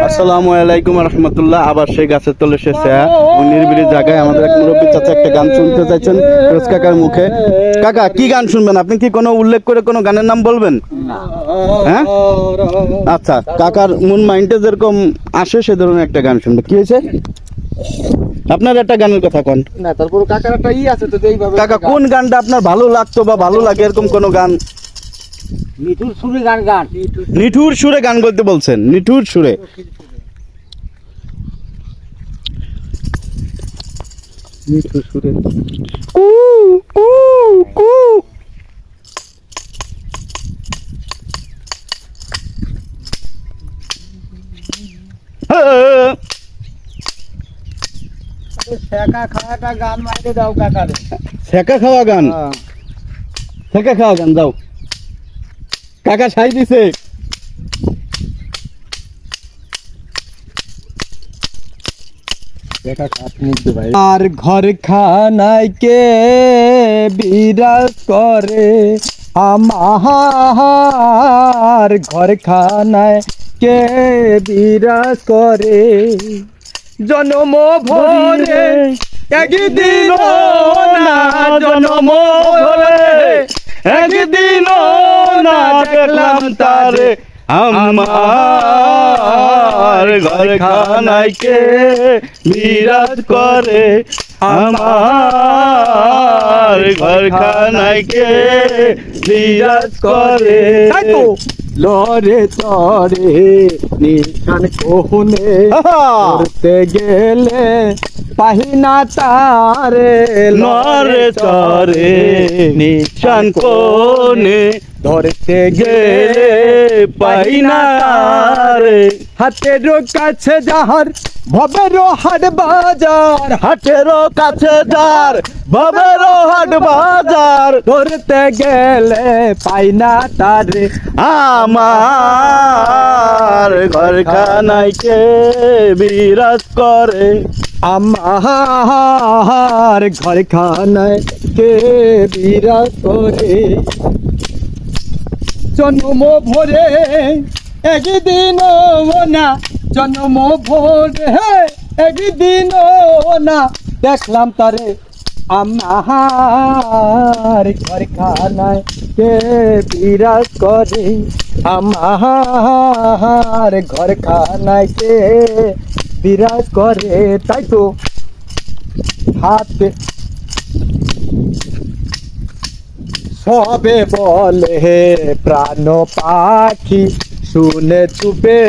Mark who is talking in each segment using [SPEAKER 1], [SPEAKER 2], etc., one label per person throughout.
[SPEAKER 1] আসসালামু আলাইকুম রহমতুল্লাহ। আবার সেই গাছের তলে এসেছে নিরিবিলি জায়গায় আমাদের এক মুরব্বী চাচা একটা গান শুনতে চাইছেন ফিরোজ কাকার মুখে। কাকা কি গান শুনবেন? আপনি কি কোনো উল্লেখ করে কোনো গানের নাম বলবেন? হ্যাঁ আচ্ছা, কাকার মন মাইন্ডে যেরকম আসে সে ধরনের একটা গান শুনবে। কি হয়েছে আপনার একটা গানের কথা কোন না? তারপর কাকার একটা আছে তো এইভাবে। কাকা কোন গানটা আপনার ভালো লাগতো বা ভালো লাগে এরকম কোন গান?
[SPEAKER 2] নিঠুর সুরে গান গান
[SPEAKER 1] নিঠুর সুরে গান করতে বলছেন? নিঠুর সুরে নিঠুর সুরে কু কু কু
[SPEAKER 2] শেখা খাওয়াটা গান মাইরে দাও কাকারে।
[SPEAKER 1] শেখা খাওয়া গান, শেখা খাওয়া গান দাও। কাকা ছাই দিছে।
[SPEAKER 3] আর ঘর খানায় কে বিরাজ করে, আমার ঘর খানায় কে বিরাজ করে, জনম ভরে একদিন না, জনম ভরে একদিন না দেখলাম তারে, আমার ঘর খানায় কে বিরাজ করে, আমার ঘর খানায় কে বিরাজ করে। লরে তরে নিশান কোহনে করতে গেলে পাহিনা তারে, লরে তরে নিশান কোনে ধরতে গেলে পাহিনা তারে, হাতের কাছে যাহার ভবের হাট বাজার, হাটের কাছে যার ভবের হাট বাজার, ধরতে গেলে পাইনা তারে, আমার ঘর খানায় কে বিরাজ করে, আমার ঘর খানায় কে বিরাজ করে, জন্ম ভরে একদিন না, জন্ম ভরে একদিন না দেখলাম তারে, আমার ঘর খানায় কে বিরাজ করে, আমার ঘর খানায় কে বিরাজ করে। তাই তো হাতে সবে বলে প্রাণ পাখি, শুনে চুপে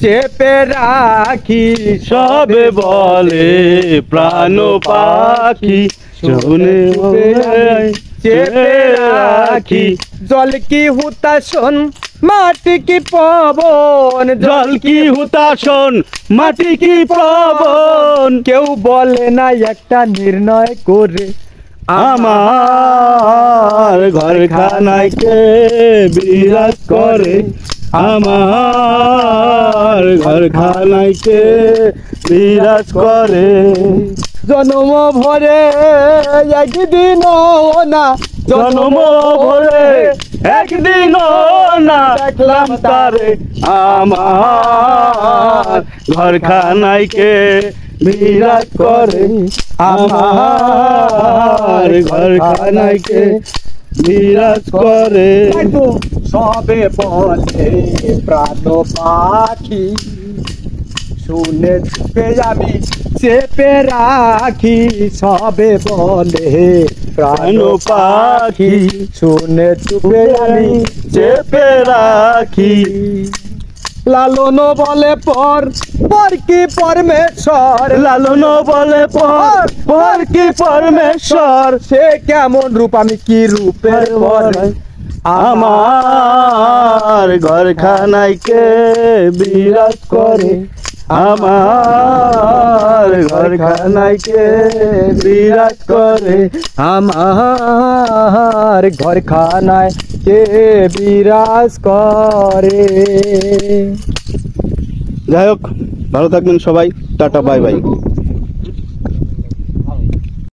[SPEAKER 3] চেপে রাখি, সবে বলে প্রাণ পাখি, শুনে চেপে রাখি, জল কি হুতাশন মাটি কি পবন, জল কি হুতাশন মাটি কি পবন, কেউ বলে না একটা নির্ণয় করে, আমার ঘর খানায় কে বিরাজ করে, আমার ঘর খানায় কে বিরাজ করে, জন্ম ভরে একদিন না, জন্ম ভরে একদিন না দেখলাম তারে, আমার ঘর খানায় কে বিরাজ করে, আমার ঘর খানায় কে বিরাজ করে। সবে বলে প্রাণ পাখি, শুনে চুপে আমি চেপে রাখি, সবে বলে প্রাণ পাখি, শুনে চুপে আমি চেপে রাখি, লালন বলে পর পর কি পরমেশ্বর, লালন বলে পর পর কি পরমেশ্বর, সে কেমন রূপ আমি কি রূপের পর, আমার ঘর খানায় কে বিরাজ করে, আমার ঘর খানায় কে বিরাজ করে, আমার ঘর খানায় কে বিরাজ করে।
[SPEAKER 1] যাই হোক, ভালো থাকবেন সবাই, টাটা বাই বাই।